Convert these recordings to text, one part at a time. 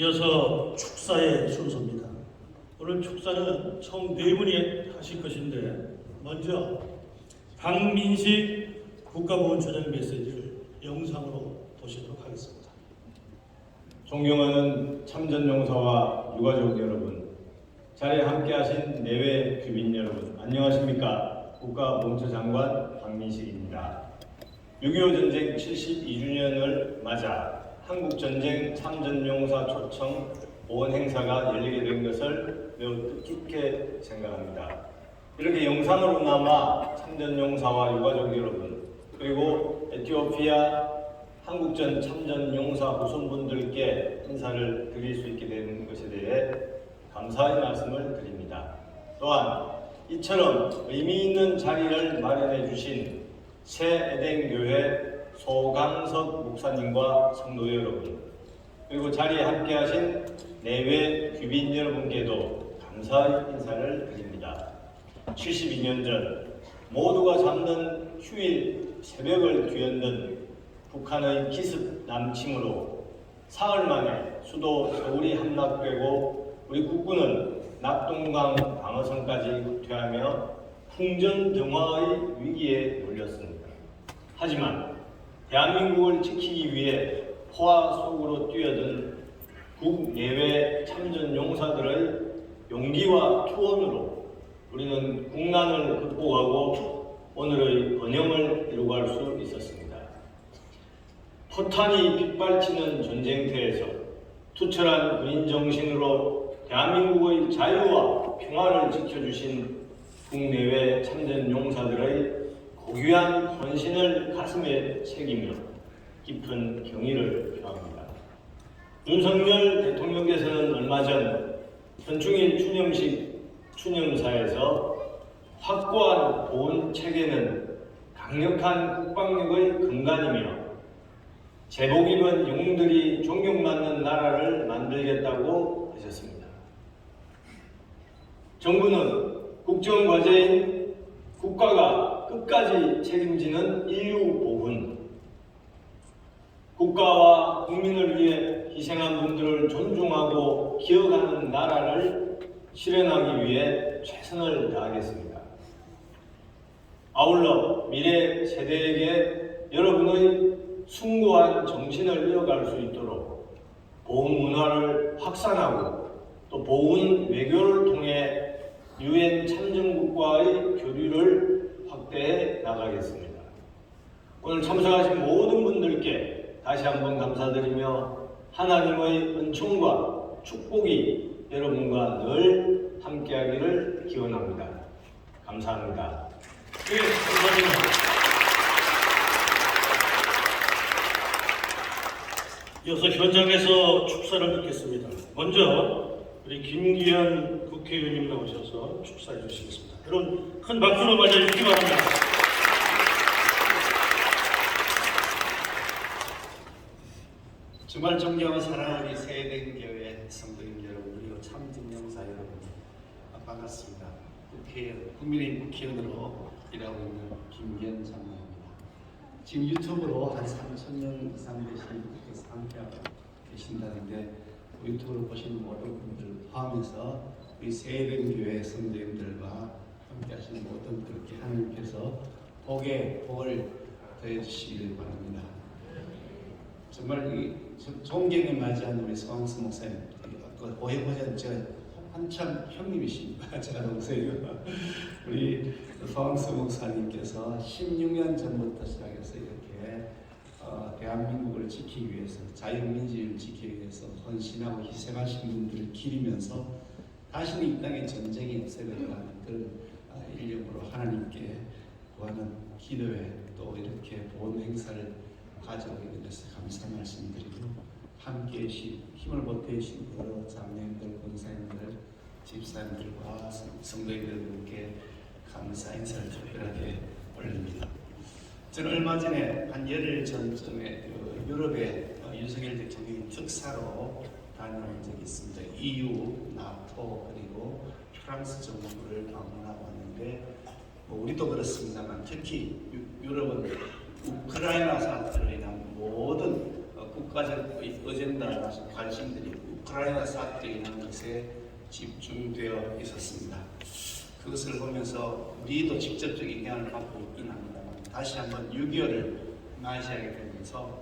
이어서 축사의 순서입니다. 오늘 축사는 총 4분이 하실 것인데 먼저 박민식 국가보훈처장 메시지를 영상으로 보시도록 하겠습니다. 존경하는 참전용사와 유가족 여러분, 자리에 함께하신 내외 귀빈 여러분, 안녕하십니까? 국가보훈처장관 박민식입니다. 6.25 전쟁 72주년을 맞아 한국전쟁 참전용사 초청 보훈 행사가 열리게 된 것을 매우 뜻깊게 생각합니다. 이렇게 영상으로나마 참전용사와 유가족 여러분, 그리고 에티오피아 한국전 참전용사 후손분들께 인사를 드릴 수 있게 된 것에 대해 감사의 말씀을 드립니다. 또한 이처럼 의미 있는 자리를 마련해 주신 새 에덴교회 소강석 목사님과 성도 여러분, 그리고 자리에 함께하신 내외 귀빈 여러분께도 감사의 인사를 드립니다. 72년 전 모두가 잠든 휴일 새벽을 뒤흔든 북한의 기습 남침으로 사흘 만에 수도 서울이 함락되고 우리 국군은 낙동강 방어선까지 퇴하며 풍전등화의 위기에 몰렸습니다. 하지만 대한민국을 지키기 위해 포화 속으로 뛰어든 국내외 참전용사들의 용기와 투혼으로 우리는 국난을 극복하고 오늘의 번영을 이루어갈 수 있었습니다. 포탄이 빗발치는 전쟁터에서 투철한 군인 정신으로 대한민국의 자유와 평화를 지켜주신 국내외 참전용사들의 고귀한 헌신을 가슴에 새기며 깊은 경의를 표합니다. 윤석열 대통령께서는 얼마 전 현충일 추념사에서 확고한 보훈 체계는 강력한 국방력의 근간이며 제복 입은 영웅들이 존경받는 나라를 만들겠다고 하셨습니다. 정부는 국정과제인 국가가 끝까지 책임지는 인류 보훈, 국가와 국민을 위해 희생한 분들을 존중하고 기억하는 나라를 실현하기 위해 최선을 다하겠습니다. 아울러 미래 세대에게 여러분의 숭고한 정신을 이어갈 수 있도록 보훈 문화를 확산하고 또 보훈 외교를 통해 유엔 참전국과의 교류를 확대해 나가겠습니다. 오늘 참석하신 모든 분들께 다시 한번 감사드리며 하나님의 은총과 축복이 여러분과 늘 함께하기를 기원합니다. 감사합니다. 네, 감사합니다. 이어서 현장에서 축사를 듣겠습니다. 먼저 우리 김기현 국회의원님 나오셔서 축사해 주시겠습니다. 여러분 큰 박수로 맞이해 주시기 바랍니다. 정말 존경하고 사랑하는 새에덴교회 성도님 여러분, 그리고 참전용사 여러분, 반갑습니다. 국민의힘 국회의원으로 일하고 있는 김기현 장로입니다. 지금 유튜브로 한 3,000명 이상 되신 분께서 함께하고 계신다는데 유튜브로 보시는 모든 분들 포함해서 우리 새에덴교회 성도님들과 함께하시는 모든 분들께 하나님께서 복에 복을 더해주시길 바랍니다. 정말 이 존경에 맞이한 우리 서왕수 목사님, 오해보자 제가 한참 형님이십니다. 제가 동생이요. 우리 서왕수 목사님께서 16년 전부터 시작해서 이렇게 대한민국을 지키기 위해서, 자유민주주의를 지키기 위해서 헌신하고 희생하신 분들을 기리면서 다시는 이 땅에 전쟁이 없어야 된다는 그런 일념으로 하나님께 구하는 기도에 또 이렇게 보훈 행사를 가져오게 되어서 감사 말씀드리고, 함께해 주신 힘을 보태주신 여러 장로님들, 권사님들, 집사님들과 성도님들께 감사 인사를 특별하게 올립니다. 저는 얼마 전에 한 열흘 전쯤에 유럽에 윤석열 대통령이 특사로 다녀온 적이 있습니다. EU, 나토 그리고 프랑스 정부를 방문하고 왔는데 우리도 그렇습니다만 특히 유럽은 우크라이나 사태로 인한 모든 국가적 어젠다 관심들이 우크라이나 사태라는 것에 집중되어 있었습니다. 그것을 보면서 우리도 직접적인 영향을 받고 있긴 합니다만 다시 한번 6.25를 맞이하게 되면서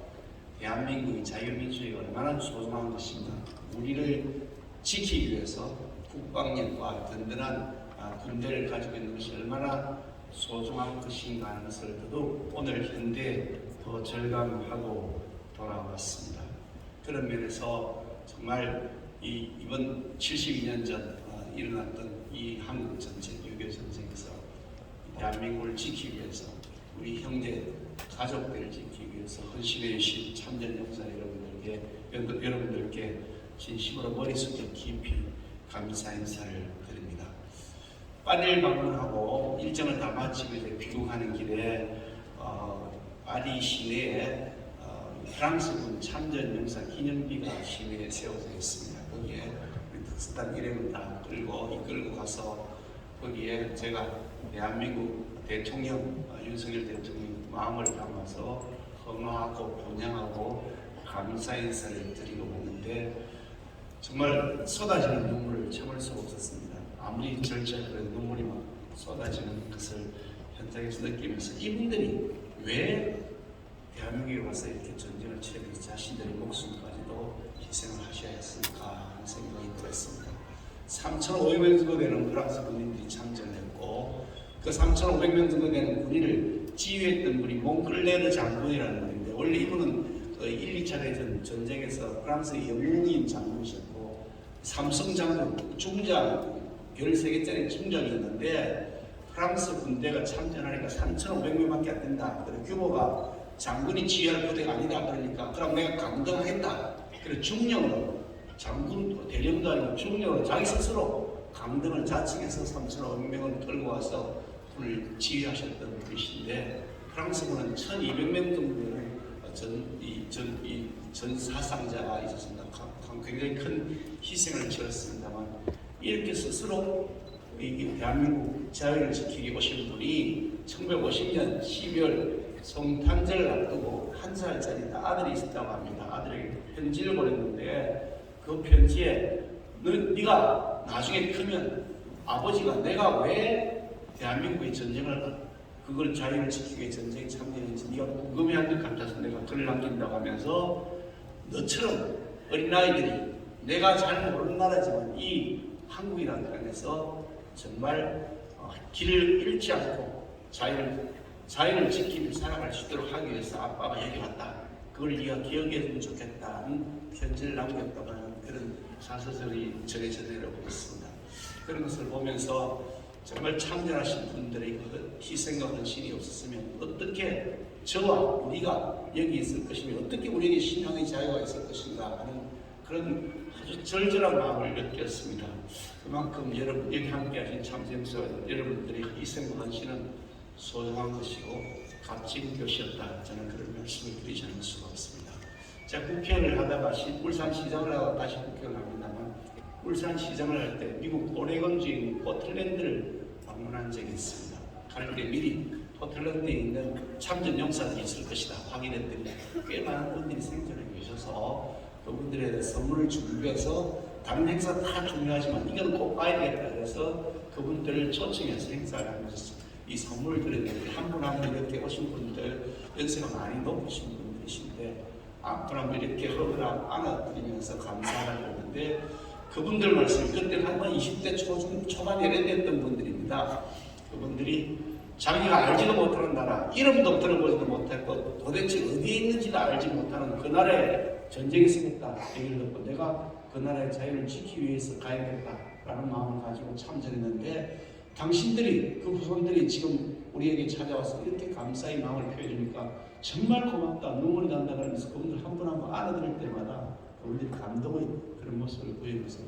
대한민국의 자유민주주의가 얼마나 소중한 것인가, 우리를 지키기 위해서 국방력과 든든한 군대를 가지고 있는 것이 얼마나 소중한 것인가 하는 것을 더더욱 오늘 현대에 더 절감하고 돌아왔습니다. 그런 면에서 정말 이번 72년 전 일어났던 이 한국 전쟁, 6.25 전쟁에서 대한민국을 지키기 위해서 우리 형제 가족들을 지키기 위해서 헌신해 주신 참전용사 여러분들께 진심으로 머릿속에 깊이 감사 인사를 드립니다. 파리를 방문하고 일정을 다 마치고 이제 귀국하는 길에 파리 시내에 프랑스군 참전용사 기념비가 시내에 세워져 있습니다. 거기에 특수단 일행을 다 이끌고 가서 거기에 제가 대한민국 대통령 윤석열 대통령 마음을 담아서 헌화하고 본양하고 감사 인사를 드리고 오는데 정말 쏟아지는 눈물을 참을 수가 없었습니다. 아무리 절제해도 눈물이 막 쏟아지는 것을 현장에서 느끼면서 이분들이 왜 대한민국에 와서 이렇게 전쟁을 치르면서 자신들의 목숨까지도 희생을 하셔야 했을까 하는 생각이 들었습니다. 3,500명 정도 되는 프랑스 군인들이 참전했고 그 3,500명 정도 되는 군인을 지휘했던 분이 몽클레르 장군이라는 분인데 원래 이분은 그 1, 2차 대전 전쟁에서 프랑스의 영웅인 장군이셨고 삼성 장군 중장 13개짜리 중장이었는데 프랑스 군대가 참전하니까 3,500명밖에 안 된다. 그리고 규모가 장군이 지휘할 부대가 아니다. 그러니까 그럼 내가 강등하겠다. 그래서 중령으로 장군 대령도 아니고 중령으로 자기 스스로 강등을 자칭해서 3,500명을 끌고 와서 군을 지휘하셨던 분이신데 프랑스군은 1,200명 정도의 전 사상자가 있었습니다. 굉장히 큰 희생을 치렀습니다만 이렇게 스스로 이 대한민국 자유를 지키기 오신 분이 1950년 12월 성탄절을 앞두고 1살짜리 아들이 있었다고 합니다. 아들에게 편지를 보냈는데 그 편지에 네가 나중에 크면 아버지가 내가 왜 대한민국의 전쟁을 그걸 자유를 지키기 위해 전쟁에 참여했는지 네가 궁금해할 것 같아서 내가 글을 남긴다고 하면서 너처럼 어린아이들이 내가 잘 모르는 나라지만 이 한국이라는 땅에서 정말 길을 잃지 않고 자유를 지키며 살아갈 수 있도록 하기 위해서 아빠가 여기 왔다. 그걸 네가 기억해주면 좋겠다는 편지를 남겼다고 하는 그런 사서들이 전해져 내려오고 있습니다. 그런 것을 보면서 정말 참전하신 분들의 그 희생과 헌신이 없었으면 어떻게 저와 우리가 여기 있을 것이며 어떻게 우리에게 신앙의 자유가 있을 것인가 하는 그런 아주 절절한 마음을 느꼈습니다. 그만큼 여러분 여기 함께하신 참전사 여러분들의 희생과 헌신은 소중한 것이고 값진 것이었다. 저는 그런 말씀을 드리지 않을 수가 없습니다. 제가 국회의원을 하다가 울산시장을 하다가 다시 국회의원을 합니다만 울산시장을 할 때 미국 오레곤주에 있는 포틀랜드를 방문한 적이 있습니다. 갈 때 미리 포틀랜드에 있는 참전용사들이 있을 것이다 확인했더니 꽤 많은 분들이 생존해 계셔서 그분들에 대해 선물을 준비해서 다른 행사 다 중요하지만 이건 꼭 봐야 되겠다 그래서 그분들을 초청해서 행사를 하면서 이 선물을 드렸는데 한 분 한 분 이렇게 오신 분들 연세가 많이 높으신 분들이신데 한 분 한 분 이렇게 허그랑 안아드리면서 감사를 했는데 그분들 말씀이 그때 한 번 20대 초반 예래됐던 분들입니다. 그분들이 자기가 알지도 못하는 나라, 이름도 들어보지도 못했고 도대체 어디에 있는지도 알지 못하는 그 나라에 전쟁이 있었다 얘기를 듣고 내가 그 나라의 자유를 지키기 위해서 가야겠다라는 마음을 가지고 참전했는데 당신들이 그 후손들이 지금 우리에게 찾아와서 이렇게 감사의 마음을 표해주니까 정말 고맙다 눈물이 난다 그러면서 그분들 한 분 한 분 안아드릴 때마다 우리들이 감동의 그런 모습을 보이면서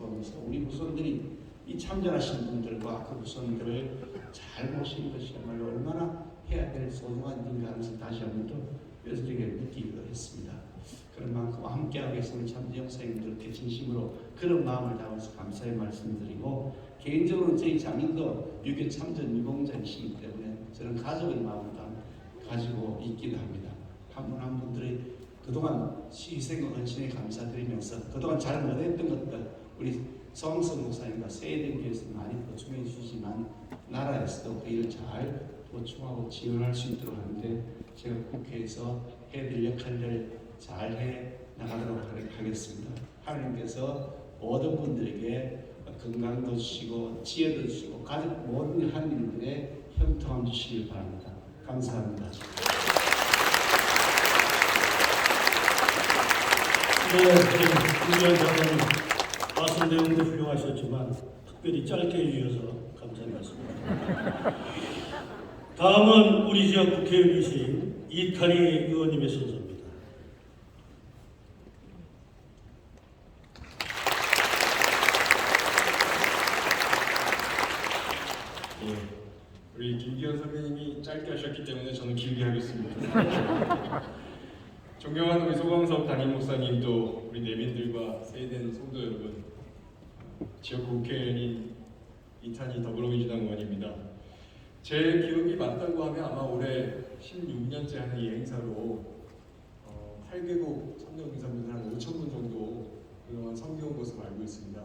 우리 후손들이 이 참전하신 분들과 그 후손들을 잘 모시는 것이야말로 얼마나 해야 될 소중한 일인가 하는 것을 다시 한 번 더 뼈저리게 느끼기도 했습니다. 그런 만큼 함께하고 계시는 참전용사님들께 진심으로 그런 마음을 담아서 감사의 말씀드리고 개인적으로는 저희 자민도 6.25 참전 유공자이시기 때문에 저는 가족의 마음을 가지고 있기도 합니다. 한 분 한 분들의 그 그동안 희생과 헌신에 감사드리면서 그동안 잘 못했던 것들 우리 성성 목사님과 세대교에서 많이 보충해 주시지만 나라에서도 그 일을 잘 보충하고 지원할 수 있도록 하는데 제가 국회에서 해드릴 역할을 잘 해 나가도록 하겠습니다. 하나님께서 모든 분들에게 건강도 주시고 지혜도 주시고 가족 모든 하나님들의 형통함 주시길 바랍니다. 감사합니다. 네, 김기현 장관님 말씀 내용도 훌륭하셨지만 특별히 짧게 해주셔서 감사드립니다. 다음은 우리 지역 국회의원이신 이탄희 의원님의 순서입니다. 우리 김기현 선배님이 짧게 하셨기 때문에 저는 길게 하겠습니다. 존경하는 우리 소광섭 담임 목사님도 우리 내민들과 세대된 성도 여러분, 지역 국회의원인 이탄희 더불어민주당 의원입니다. 제 기억이 맞다고 하면 아마 올해 16년째 하는 이 행사로 8개국 선교봉사분들 한 5,000분 정도 그동안 섬겨온 것으로 알고 있습니다.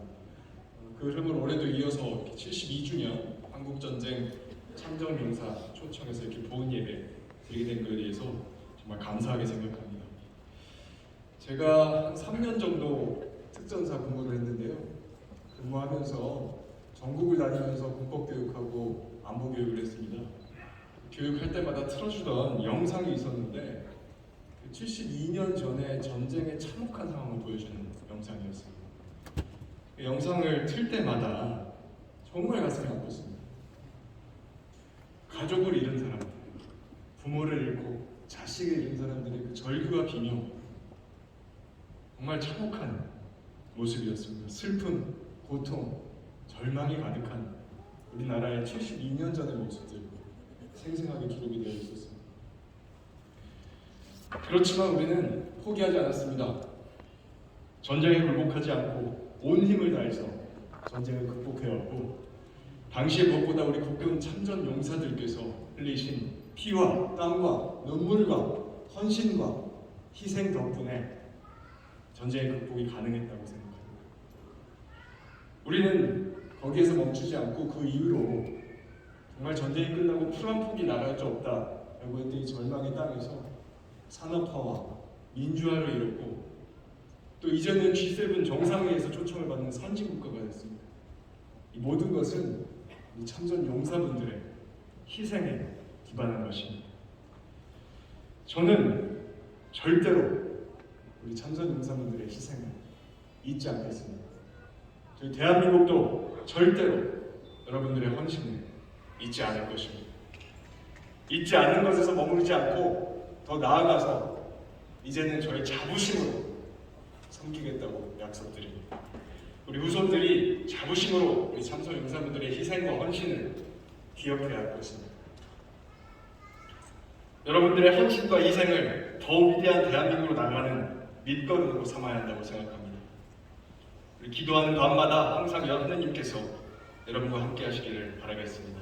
그 흐름을 올해도 이어서 72주년 한국전쟁 참전용사 초청해서 이렇게 보은 예배 드리게 된 것에 대해서 정말 감사하게 생각합니다. 제가 한 3년 정도 특전사 근무를 했는데요. 근무하면서 전국을 다니면서 군법교육하고 안보교육을 했습니다. 교육할 때마다 틀어주던 영상이 있었는데 72년 전에 전쟁의 참혹한 상황을 보여주는 영상이었습니다. 그 영상을 틀 때마다 정말 가슴이 아팠습니다. 가족을 잃은 사람들, 부모를 잃고 자식을 잃은 사람들의 그 절규와 비명, 정말 참혹한 모습이었습니다. 슬픔, 고통, 절망이 가득한 우리나라의 72년 전의 모습들 생생하게 기록이 되어 있었습니다. 그렇지만 우리는 포기하지 않았습니다. 전쟁에 굴복하지 않고 온 힘을 다해서 전쟁을 극복해왔고, 당시에 무엇보다 우리 국군 참전 용사들께서 흘리신 피와 땀과 눈물과 헌신과 희생 덕분에 전쟁의 극복이 가능했다고 생각합니다. 우리는 거기에서 멈추지 않고 그 이후로 정말 전쟁이 끝나고 풀 한 폭이 나갈 수 없다라고 했던 이 절망의 땅에서 산업화와 민주화를 이뤘고, 또 이제는 G7 정상회의에서 초청을 받는 선진국가가 됐습니다. 이 모든 것은 이 참전 용사분들의 희생에 기반한 것입니다. 저는 절대로 우리 참전 용사분들의 희생을 잊지 않겠습니다. 저희 대한민국도 절대로 여러분들의 헌신을 잊지 않을 것입니다. 잊지 않는 것에서 머무르지 않고 더 나아가서 이제는 저의 자부심으로 섬기겠다고 약속드립니다. 우리 후손들이 자부심으로 우리 참전 용사분들의 희생과 헌신을 기억해야 할 것입니다. 여러분들의 헌신과 희생을 더 위대한 대한민국으로 나가는 밑거름으로 삼아야 한다고 생각합니다. 우리 기도하는 밤마다 항상 하나님께서 여러분과 함께 하시기를 바라겠습니다.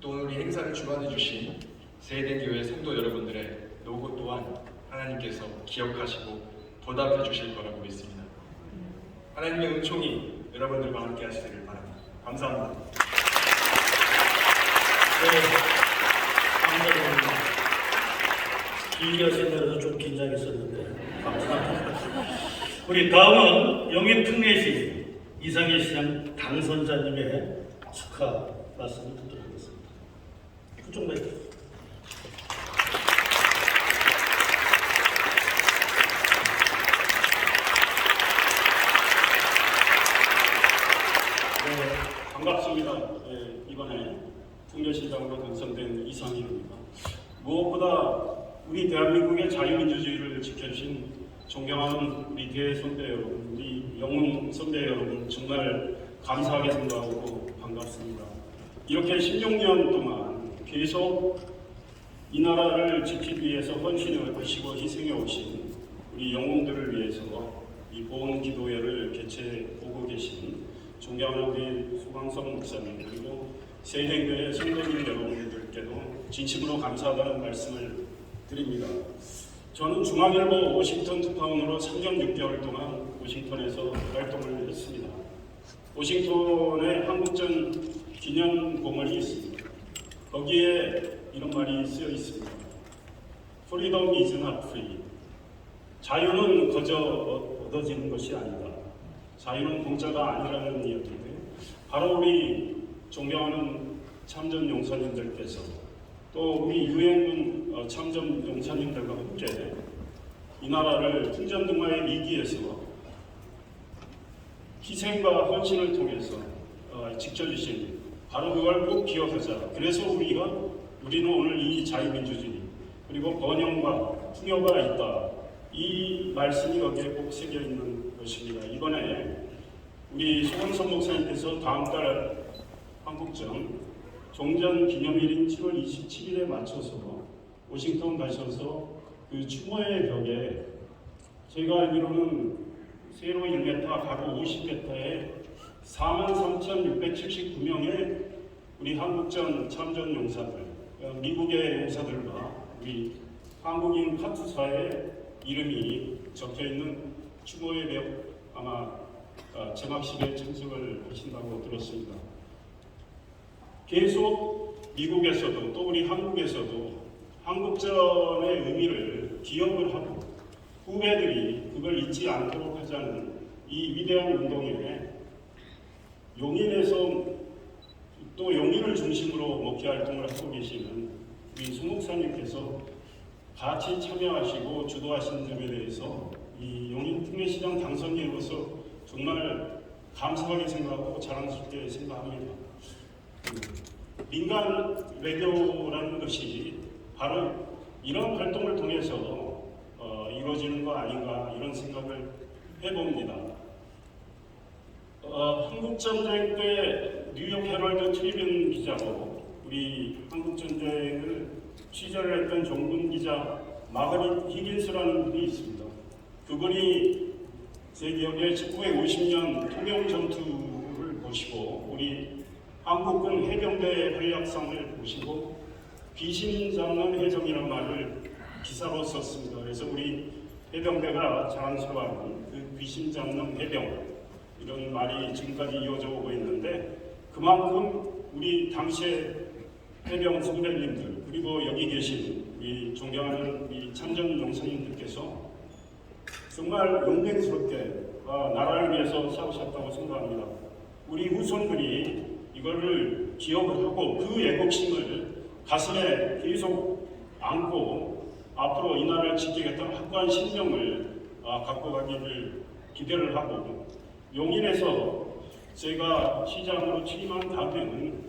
또 오늘 이 행사를 주관해 주신 세대교회 성도 여러분들의 노고 또한 하나님께서 기억하시고 보답해 주실 거라고 믿습니다. 하나님의 은총이 여러분들과 함께 하시기를 바랍니다. 감사합니다. 네, 감사드립니다. 길게 하신 대로 좀 긴장했었는데 감사합니다. 우리 다음은 영입특례시 이상희 시장 당선자님의 축하 말씀을 듣도록 하겠습니다. 그쪽 마이크. 반갑습니다. 네, 이번에 특례시장으로 당선된 이상희입니다. 무엇보다 우리 대한민국의 자유민주주의를 지켜주신 존경하는 우리 대선배 여러분, 우리 영웅 선배 여러분 정말 감사하게 생각하고 반갑습니다. 이렇게 16년 동안 계속 이 나라를 지키기 위해서 헌신을 하시고 희생해 오신 우리 영웅들을 위해서 이 보훈 기도회를 개최하고 계신 존경하는 우리 소광섭 목사님 그리고 세행교회 성도님 여러분들께도 진심으로 감사하다는 말씀을 드립니다. 저는 중앙일보 워싱턴 특파원으로 3년 6개월 동안 워싱턴에서 활동을 했습니다. 워싱턴에 한국전 기념공원이 있습니다. 거기에 이런 말이 쓰여 있습니다. Freedom is not free. 자유는 거저 얻어지는 것이 아니다. 자유는 공짜가 아니라는 이야기인데, 바로 우리 존경하는 참전 용사님들께서 또 우리 유엔군 참전 용사님들과 함께 이 나라를 풍전등화의 위기에서 희생과 헌신을 통해서 지켜주신, 바로 그걸 꼭 기억하자. 그래서 우리는 오늘 이 자유민주주의 그리고 번영과 풍요가 있다, 이 말씀이 여기에 꼭 새겨 있는 것입니다. 이번에 우리 소강선 목사님께서 다음 달 한국전 종전 기념일인 7월 27일에 맞춰서 워싱턴 가셔서 그 추모의 벽에, 제가 알기로는 세로 1m, 가로 50m에 43,679명의 우리 한국전 참전 용사들, 미국의 용사들과 우리 한국인 카투사의 이름이 적혀있는 추모의 벽 아마 제막식에 참석을 하신다고 들었습니다. 계속 미국에서도 또 우리 한국에서도 한국전의 의미를 기억을 하고 후배들이 그걸 잊지 않도록 하자는 이 위대한 운동에 용인에서 또 용인을 중심으로 목회 활동을 하고 계시는 우리 수 목사님께서 같이 참여하시고 주도하신 점에 대해서 이 용인 특례시장 당선인으로서 정말 감사하게 생각하고 자랑스럽게 생각합니다. 민간 외교라는 것이 바로 이런 활동을 통해서 이루어지는 거 아닌가, 이런 생각을 해봅니다. 한국전쟁 때 뉴욕 헤럴드 트리뷴 기자로 우리 한국전쟁을 취재를 했던 종군 기자 마가릿 히긴스라는 분이 있습니다. 그분이 제 기억에 1950년 통영전투를 보시고 우리 한국군 해병대 활약상을 보시고 귀신 잡는 해적이라는 말을 기사로 썼습니다. 그래서 우리 해병대가 자랑스러워하는 그 귀신 잡는 해병, 이런 말이 지금까지 이어져 오고 있는데, 그만큼 우리 당시의 해병 선배님들 그리고 여기 계신 우리 존경하는 우리 참전 용사님들께서 정말 용맹스럽게 나라를 위해서 싸우셨다고 생각합니다. 우리 후손들이 이거를 기억을 하고 그 애국심을 가슴에 계속 안고 앞으로 이 나라를 지키겠다는 확고한 신념을 갖고 가기를 기대를 하고, 용인에서 제가 시장으로 취임한 다음에는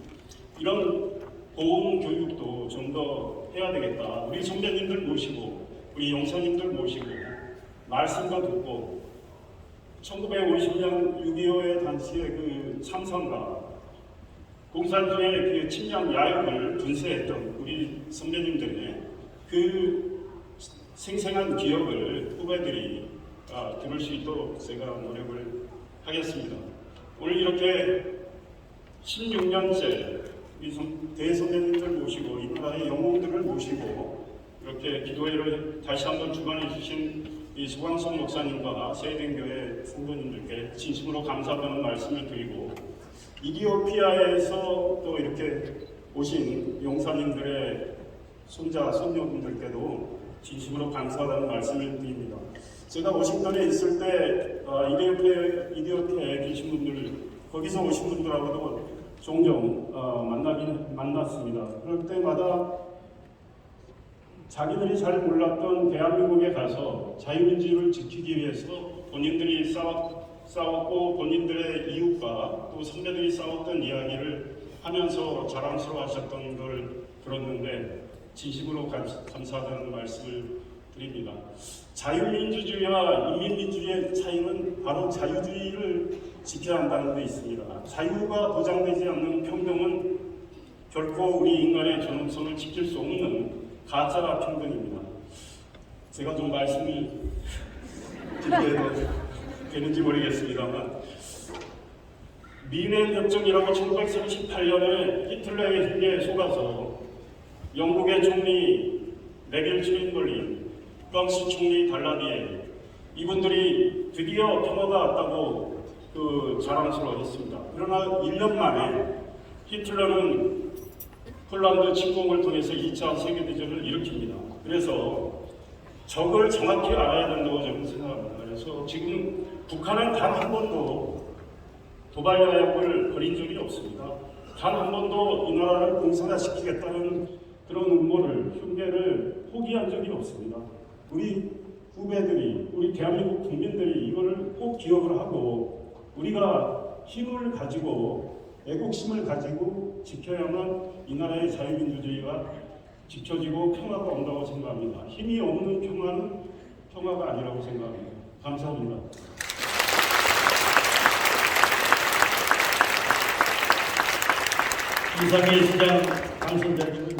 이런 보험 교육도 좀 더 해야 되겠다. 우리 선배님들 모시고 우리 용사님들 모시고 말씀도 듣고 1950년 6.25의 당시의 그 참상과 공산주의 그 침략 야욕을 분쇄했던 우리 선배님들의 그 생생한 기억을 후배들이 들을 수 있도록 제가 노력을 하겠습니다. 오늘 이렇게 16년째 우리 대선배님들 모시고 이 나라의 영웅들을 모시고 이렇게 기도회를 다시 한번 주관해 주신 이 소강선 목사님과 세이덴교회 성도님들께 진심으로 감사하다는 말씀을 드리고, 이디오피아에서 또 이렇게 오신 용사님들의 손자, 손녀분들께도 진심으로 감사하다는 말씀을 드립니다. 제가 워싱턴에 있을 때 이디오피아에 계신 분들, 거기서 오신 분들하고도 종종 만났습니다. 그럴 때마다 자기들이 잘 몰랐던 대한민국에 가서 자유민주를 지키기 위해서 본인들이 싸웠고 본인들의 이웃과 또 선배들이 싸웠던 이야기를 하면서 자랑스러워 하셨던 걸 들었는데 진심으로 감사하다는 말씀을 드립니다. 자유민주주의와 인민민주주의의 차이는 바로 자유주의를 지켜야 한다는 데 있습니다. 자유가 보장되지 않는 평등은 결코 우리 인간의 존엄성을 지킬 수 없는 가짜 평등입니다. 제가 좀 말씀을 드려도 되는지 모르겠습니다만, 미넨 협정이라고 1938년에 히틀러의 속아서 영국의 총리 네빌 챔버린, 프랑스 총리 달라디에 이분들이 드디어 평화가 왔다고 자랑스러워했습니다. 그러나 1년 만에 히틀러는 폴란드 침공을 통해서 2차 세계대전을 일으킵니다. 그래서 적을 정확히 알아야 된다고 저는 생각합니다. 그래서 지금 북한은 단 한 번도 도발야약을 벌인 적이 없습니다. 단 한 번도 이 나라를 공산화시키겠다는 그런 음모를, 흉계를 포기한 적이 없습니다. 우리 후배들이, 우리 대한민국 국민들이 이거를 꼭 기억을 하고 우리가 힘을 가지고 애국심을 가지고 지켜야만 이 나라의 자유민주주의가 지켜지고 평화가 온다고 생각합니다. 힘이 없는 평화는 평화가 아니라고 생각합니다. 감사합니다. 이상희 시장 당선자님